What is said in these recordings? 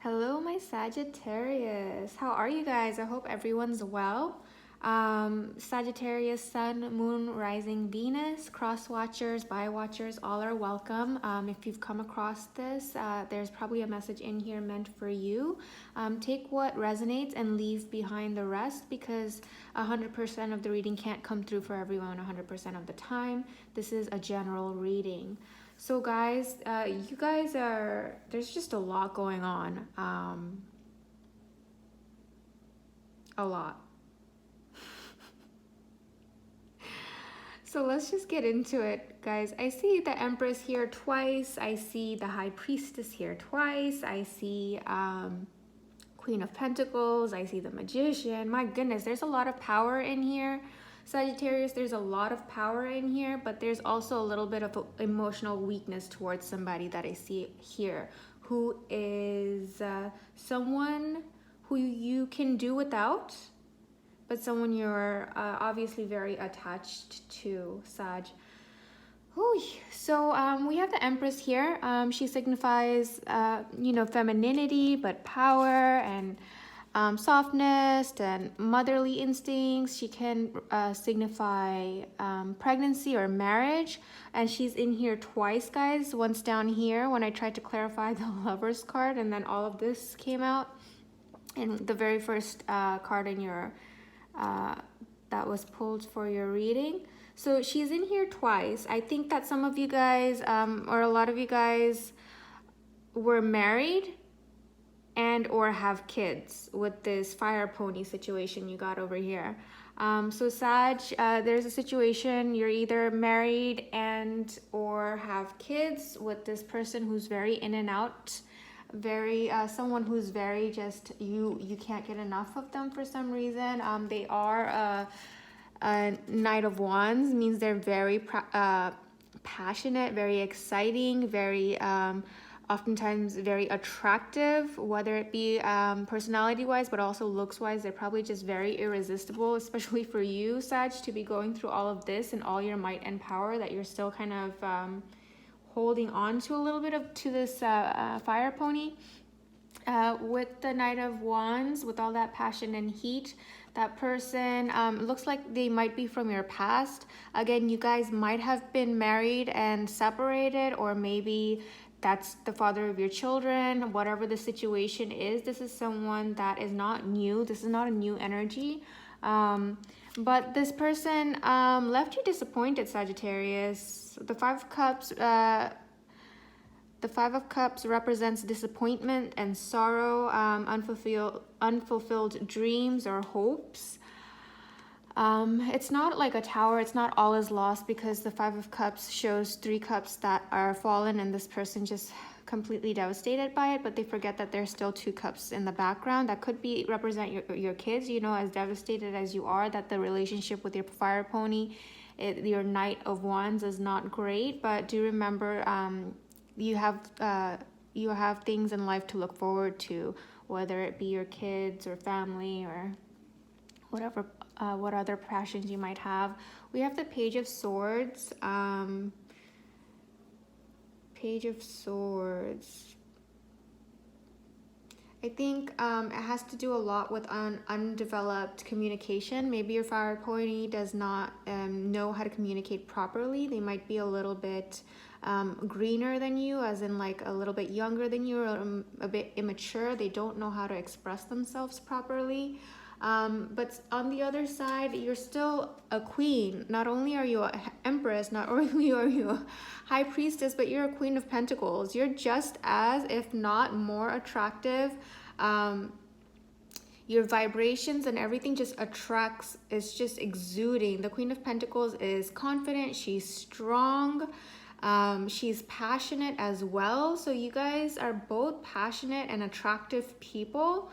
Hello, my Sagittarius. How are you guys? I hope everyone's well. Sagittarius, Sun, Moon, Rising, Venus, cross watchers, bi watchers, all are welcome. If you've come across this, there's probably a message in here meant for you. Take what resonates and leave behind the rest, because 100% of the reading can't come through for everyone 100% of the time. This is a general reading. So guys, you guys are, there's just a lot going on. A lot. So let's just get into it, guys. I see the Empress here twice. I see the High Priestess here twice. I see Queen of Pentacles. I see the Magician. My goodness, there's a lot of power in here. Sagittarius, there's a lot of power in here, but there's also a little bit of emotional weakness towards somebody that I see here, who is someone who you can do without, but someone you're obviously very attached to, Sag. Ooh, so we have the Empress here. She signifies, femininity, but power and softness and motherly instincts. She can signify pregnancy or marriage, and she's in here twice, guys. Once down here when I tried to clarify the Lovers card, and then all of this came out, and the very first card in your that was pulled for your reading. So she's in here twice. I think that some of you guys or a lot of you guys were married and or have kids with this fire pony situation you got over here. So Sag, there's a situation, you're either married and or have kids with this person who's very in and out, very someone who's very just, you can't get enough of them for some reason. They are a Knight of Wands, means they're very passionate, very exciting, very oftentimes very attractive, whether it be personality wise, but also looks wise. They're probably just very irresistible, especially for you, Sag, to be going through all of this and all your might and power that you're still kind of holding on to a little bit of to this fire pony. With the Knight of Wands, with all that passion and heat, that person looks like they might be from your past. Again, you guys might have been married and separated, or maybe that's the father of your children. Whatever the situation is, this is someone that is not new. This is not a new energy. But this person left you disappointed, Sagittarius. The Five of Cups represents disappointment and sorrow, unfulfilled dreams or hopes. It's not like a tower. It's not all is lost, because the Five of Cups shows 3 cups that are fallen and this person just completely devastated by it, but they forget that there's still 2 cups in the background that could be represent your kids, as devastated as you are, that the relationship with your fire pony, your Knight of Wands, is not great. But do remember, you have things in life to look forward to, whether it be your kids or family or whatever, what other passions you might have. We have the Page of Swords. Page of Swords. I think it has to do a lot with undeveloped communication. Maybe your fire pony does not know how to communicate properly. They might be a little bit greener than you, as in like a little bit younger than you, or a bit immature. They don't know how to express themselves properly. But on the other side, you're still a queen. Not only are you an empress, not only are you a high priestess, but you're a Queen of Pentacles. You're just as, if not more attractive. Your vibrations and everything just attracts, it's just exuding. The Queen of Pentacles is confident, she's strong, she's passionate as well. So you guys are both passionate and attractive people.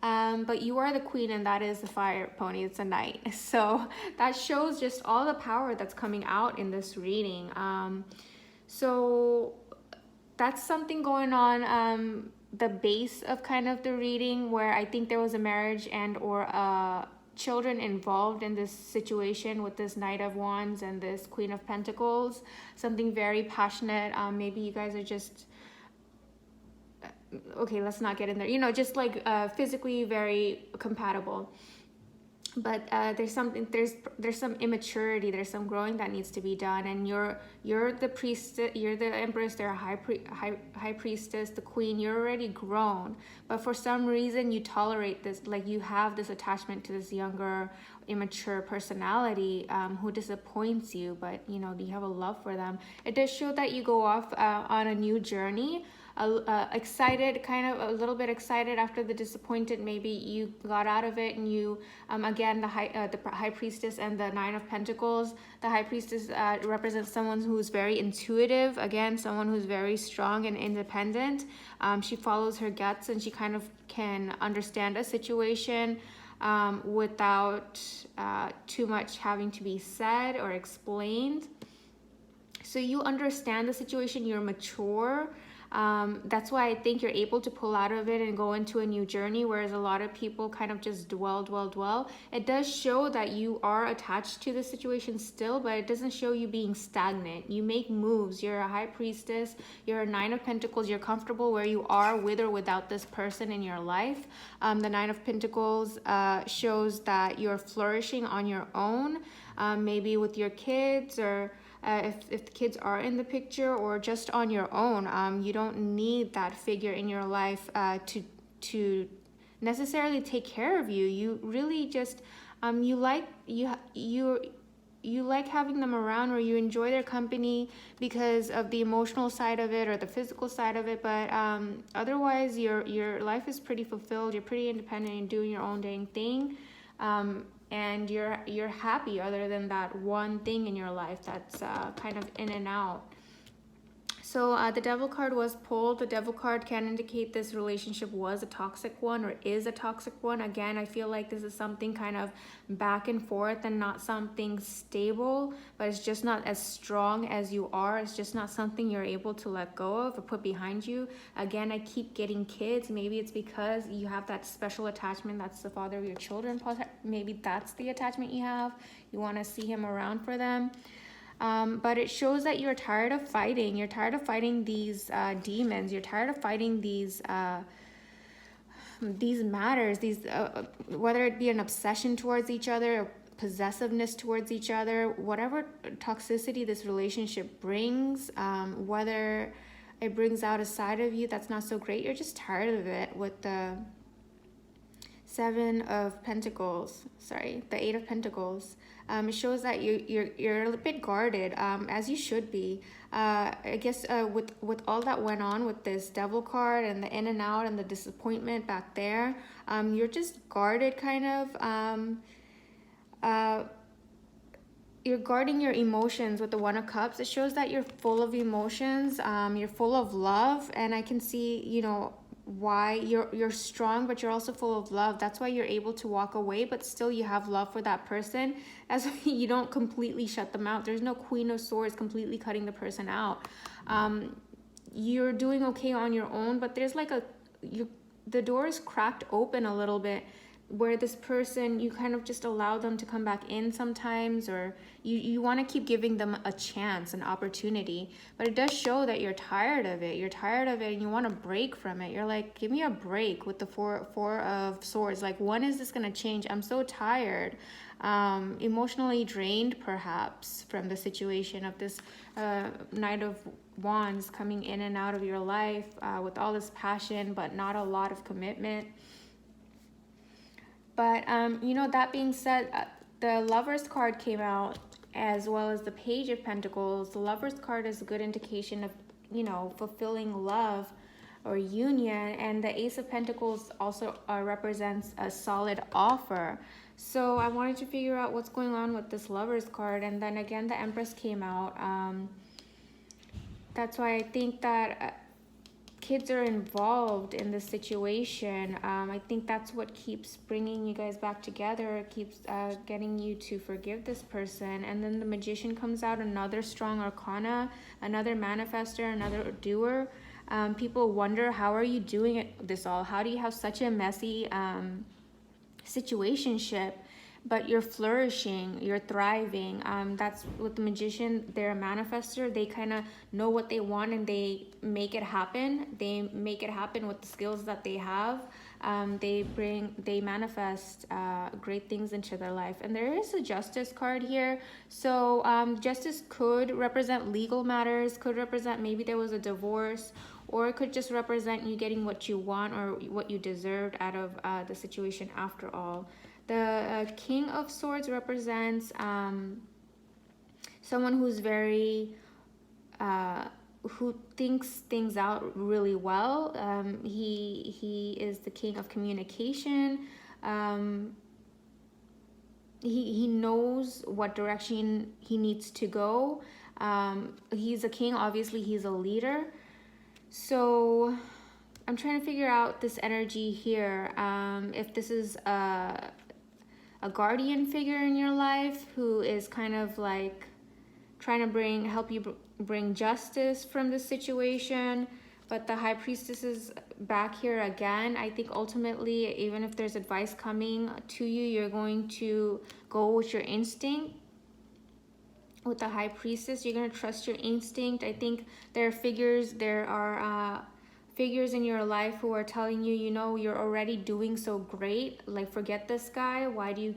But you are the queen, and that is the fire pony. It's a knight. So that shows just all the power that's coming out in this reading. So that's something going on, the base of kind of the reading, where I think there was a marriage and or children involved in this situation with this Knight of Wands and this Queen of Pentacles. Something very passionate. Maybe you guys are just okay, let's not get in there, you know, just like physically very compatible. But there's some immaturity, there's some growing that needs to be done, and you're the priest, you're the empress, they're a high priestess, the queen. You're already grown, but for some reason you tolerate this, like you have this attachment to this younger, immature personality who disappoints you, but you know, you have a love for them. It does show that you go off on a new journey, excited, kind of a little bit excited after the disappointed. Maybe you got out of it, and you again, the high priestess and the Nine of Pentacles. The high priestess represents someone who's very intuitive, again, someone who's very strong and independent. She follows her guts, and she kind of can understand a situation without too much having to be said or explained. So you understand the situation, you're mature. That's why I think you're able to pull out of it and go into a new journey, whereas a lot of people kind of just dwell. It does show that you are attached to the situation still, but it doesn't show you being stagnant. You make moves. You're a high priestess, you're a Nine of Pentacles, you're comfortable where you are with or without this person in your life. The Nine of Pentacles shows that you're flourishing on your own, maybe with your kids, or if the kids are in the picture, or just on your own. You don't need that figure in your life to necessarily take care of you. You really just you like having them around, or you enjoy their company because of the emotional side of it or the physical side of it. But otherwise, your life is pretty fulfilled. You're pretty independent and doing your own dang thing. And you're happy, other than that one thing in your life that's kind of in and out. So the Devil card was pulled. The Devil card can indicate this relationship was a toxic one, or is a toxic one. Again, I feel like this is something kind of back and forth and not something stable, but it's just not as strong as you are. It's just not something you're able to let go of or put behind you. Again, I keep getting kids. Maybe it's because you have that special attachment. That's the father of your children. Maybe that's the attachment you have. You want to see him around for them. But it shows that you're tired of fighting. You're tired of fighting these demons. You're tired of fighting these matters. Whether it be an obsession towards each other, or possessiveness towards each other, whatever toxicity this relationship brings, whether it brings out a side of you that's not so great, you're just tired of it. With the Seven of Pentacles, sorry, the Eight of Pentacles. It shows that you're a bit guarded, as you should be. I guess with all that went on with this Devil card and the in and out and the disappointment back there, you're just guarded, kind of. You're guarding your emotions with the One of Cups. It shows that you're full of emotions. You're full of love, and I can see, you know, why you're strong, but you're also full of love. That's why you're able to walk away, but still you have love for that person, as you don't completely shut them out. There's no Queen of Swords completely cutting the person out. You're doing okay on your own, but there's like the door is cracked open a little bit, where this person, you kind of just allow them to come back in sometimes, or you want to keep giving them a chance, an opportunity. But it does show that you're tired of it. You're tired of it and you want to break from it. You're like, give me a break, with the Four of Swords. Like, when is this going to change? I'm so tired. Emotionally drained, perhaps, from the situation of this Knight of Wands coming in and out of your life with all this passion, but not a lot of commitment. But, you know, that being said, the Lovers card came out, as well as the Page of Pentacles. The Lovers card is a good indication of, you know, fulfilling love or union. And the Ace of Pentacles also represents a solid offer. So I wanted to figure out what's going on with this Lovers card. And then again, the Empress came out. That's why I think that kids are involved in this situation. I think that's what keeps bringing you guys back together. It keeps getting you to forgive this person. And then the Magician comes out, another strong arcana, another manifester, another doer. People wonder, how are you doing this all? How do you have such a messy situationship? but you're flourishing, you're thriving. That's with the Magician. They're a manifester. They kind of know what they want and they make it happen. They make it happen with the skills that they have. They manifest great things into their life. And there is a Justice card here. So Justice could represent legal matters, could represent maybe there was a divorce, or it could just represent you getting what you want or what you deserved out of the situation after all. The King of Swords represents someone who's very, who thinks things out really well. He is the king of communication. He knows what direction he needs to go. He's a king, obviously he's a leader. So I'm trying to figure out this energy here. If this is a guardian figure in your life who is kind of like trying to help you bring justice from this situation, but the High Priestess is back here again. I think ultimately, even if there's advice coming to you, you're going to go with your instinct. With the High Priestess, you're going to trust your instinct. I think there are figures in your life who are telling you, you know, you're already doing so great. Like, forget this guy. Why do you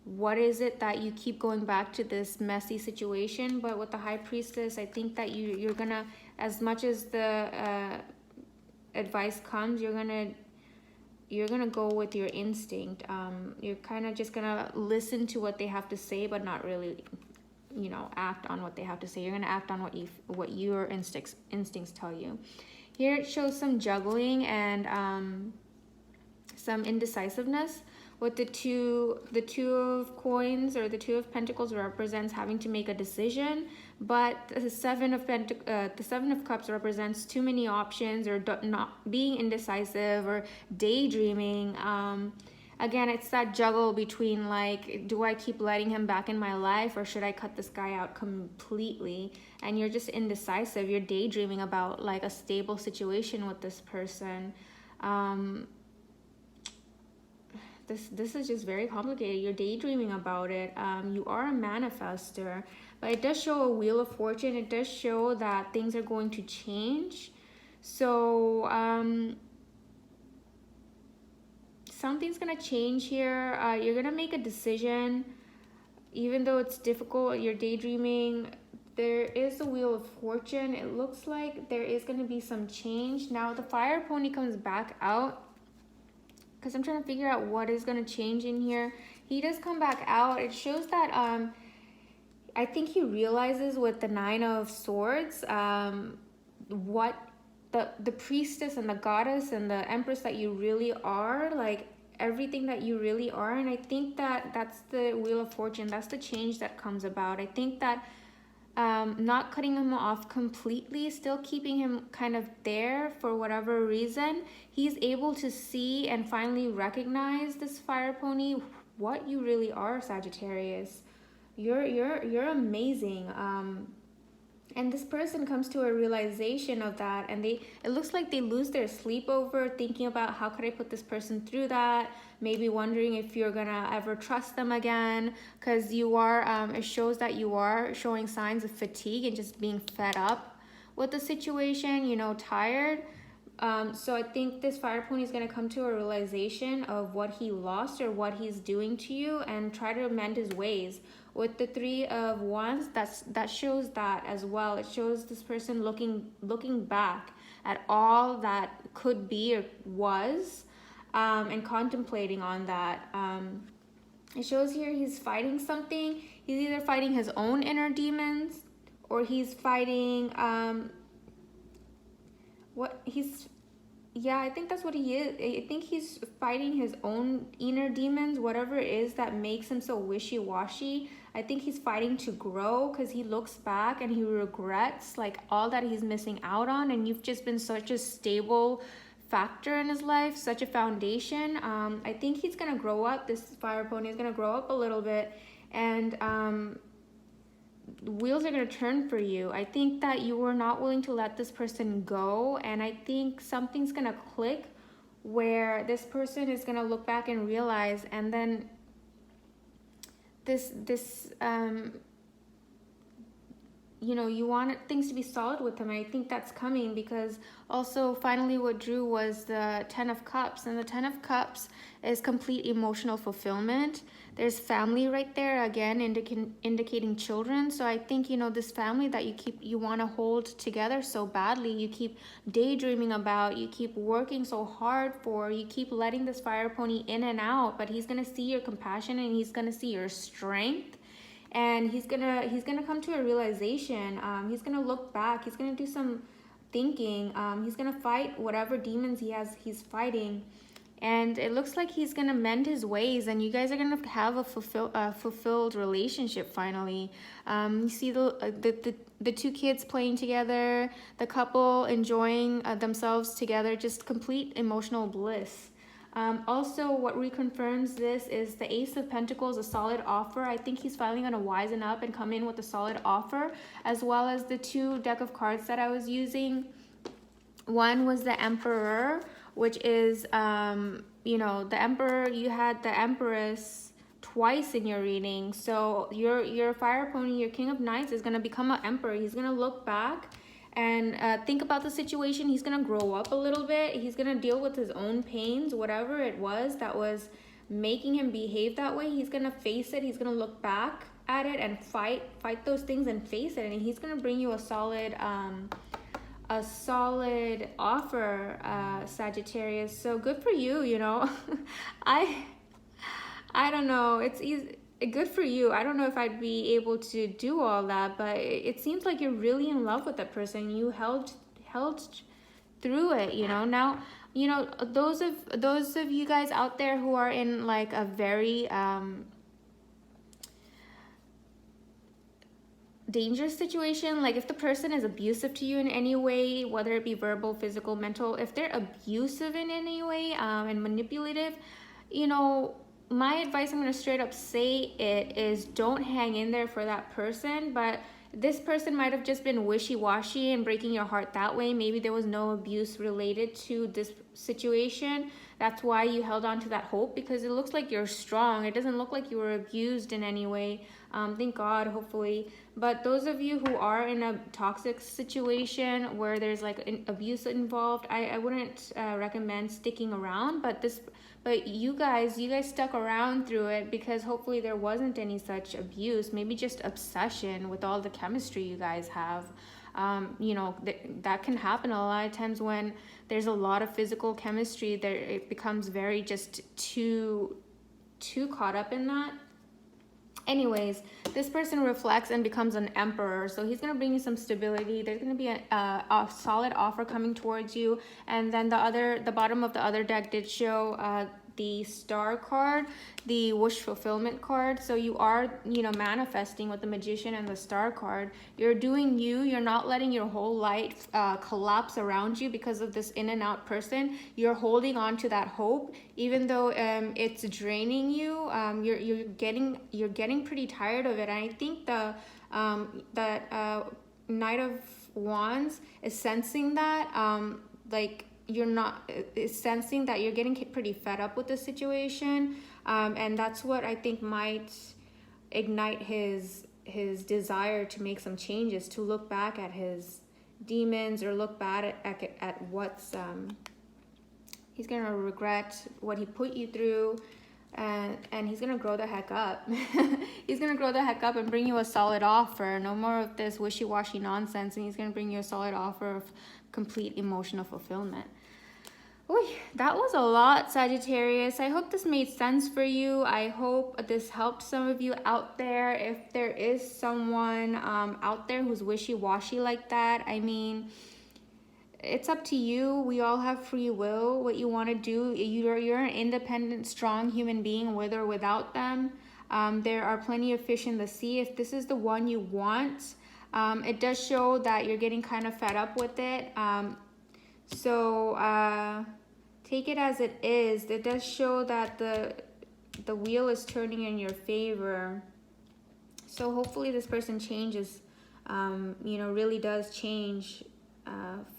what is it that you keep going back to this messy situation? But with the High Priestess, I think that you're going to, as much as the advice comes, you're going to go with your instinct. You're kind of just going to listen to what they have to say, but not really, you know, act on what they have to say. You're going to act on what your instincts tell you. Here it shows some juggling and some indecisiveness. With the two of coins or the Two of Pentacles represents having to make a decision, but the Seven of Cups represents too many options or not being indecisive or daydreaming. Again, it's that juggle between, like, do I keep letting him back in my life or should I cut this guy out completely? And you're just indecisive. You're daydreaming about like a stable situation with this person. This is just very complicated. You're daydreaming about it. You are a manifester, but it does show a Wheel of Fortune. It does show that things are going to change. So something's gonna change here. You're gonna make a decision, even though it's difficult. You're daydreaming. There is the Wheel of Fortune. It looks like there is gonna be some change. Now the Fire Pony comes back out because I'm trying to figure out what is gonna change in here. He does come back out. It shows that I think he realizes with the Nine of Swords what the priestess and the goddess and the empress that you really are, like everything that you really are. And I think that that's the Wheel of Fortune. That's the change that comes about. I think that not cutting him off completely, still keeping him kind of there for whatever reason, he's able to see and finally recognize, this Fire Pony, what you really are, Sagittarius. You're amazing. And this person comes to a realization of that, and it looks like they lose their sleep over thinking about how could I put this person through that, maybe wondering if you're gonna ever trust them again, because you are, it shows that you are showing signs of fatigue and just being fed up with the situation, you know, tired. So I think this Fire Pony is going to come to a realization of what he lost or what he's doing to you and try to amend his ways. With the Three of Wands, that shows that as well. It shows this person looking back at all that could be or was, and contemplating on that. It shows here he's fighting something. He's either fighting his own inner demons or he's fighting I think that's what he is. I think he's fighting his own inner demons, whatever it is that makes him so wishy-washy. I think he's fighting to grow because he looks back and he regrets like all that he's missing out on, and you've just been such a stable factor in his life, such a foundation. I think he's gonna grow up. This Fire Pony is gonna grow up a little bit, and the wheels are going to turn for you. I think that you were not willing to let this person go, and I think something's going to click where this person is going to look back and realize, and then you know, you want things to be solid with him. I think that's coming, because also finally what drew was the 10 of Cups, and the 10 of Cups is complete emotional fulfillment. There's family right there again, indicating children. So I think, you know, this family that you want to hold together so badly, you keep daydreaming about, you keep working so hard for, you keep letting this fire pony in and out, but he's gonna see your compassion, and he's gonna see your strength, and he's gonna come to a realization. He's gonna look back, he's gonna do some thinking, he's gonna fight whatever demons he's fighting, and it looks like he's gonna mend his ways, and you guys are gonna have a fulfilled relationship finally. You see the two kids playing together, the couple enjoying themselves together, just complete emotional bliss. Also, what reconfirms this is the Ace of Pentacles, a solid offer. I think he's finally going to wisen up and come in with a solid offer, as well as the two deck of cards that I was using. One was the Emperor, which is, you know, the Emperor, you had the Empress twice in your reading. So your fire pony, your King of Knights, is going to become an Emperor. He's going to look back and think about the situation. He's gonna grow up a little bit. He's gonna deal with his own pains, whatever it was that was making him behave that way. He's gonna face it. He's gonna look back at it and fight those things and face it. And he's gonna bring you a solid offer, Sagittarius. So good for you. You know, I don't know. It's easy. Good for you. I don't know if I'd be able to do all that, but it seems like you're really in love with that person. You held through it, you know. Now, you know, those of you guys out there who are in like a very dangerous situation, like if the person is abusive to you in any way, whether it be verbal, physical, mental, if they're abusive in any way and manipulative, you know, my advice, I'm going to straight up say it, is don't hang in there for that person. But this person might have just been wishy-washy and breaking your heart that way. Maybe there was no abuse related to this situation. That's why you held on to that hope, because it looks like you're strong. It doesn't look like you were abused in any way. Thank God, hopefully. But those of you who are in a toxic situation where there's like an abuse involved, I wouldn't recommend sticking around. But you guys stuck around through it because hopefully there wasn't any such abuse. Maybe just obsession with all the chemistry you guys have. You know, that can happen a lot of times when there's a lot of physical chemistry. It becomes very just too caught up in that. Anyways, this person reflects and becomes an Emperor, so he's gonna bring you some stability. There's gonna be a solid offer coming towards you. And then the bottom of the other deck did show the Star card, the wish fulfillment card. So you are, you know, manifesting with the Magician and the Star card. You're doing you. You're not letting your whole life collapse around you because of this in and out person. You're holding on to that hope, even though it's draining you. You're getting pretty tired of it. And I think the Knight of Wands is sensing that, like, you're not sensing that you're getting pretty fed up with the situation, and that's what I think might ignite his desire to make some changes, to look back at his demons, or look back at what's he's gonna regret what he put you through, and he's gonna grow the heck up. He's gonna grow the heck up and bring you a solid offer. No more of this wishy-washy nonsense, and he's gonna bring you a solid offer of complete emotional fulfillment. Oy, that was a lot, Sagittarius. I hope this made sense for you. I hope this helped some of you out there. If there is someone out there who's wishy-washy like that, I mean, it's up to you. We all have free will. What you want to do, you're an independent, strong human being, with or without them. There are plenty of fish in the sea. If this is the one you want, it does show that you're getting kind of fed up with it. So take it as it is. It does show that the wheel is turning in your favor. So hopefully this person changes, you know, really does change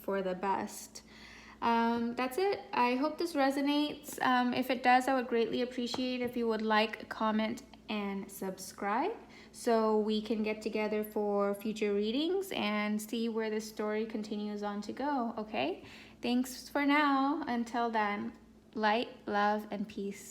for the best. That's it. I hope this resonates. If it does, I would greatly appreciate if you would like, comment, and subscribe so we can get together for future readings and see where this story continues on to go, okay? Thanks for now. Until then, light, love, and peace.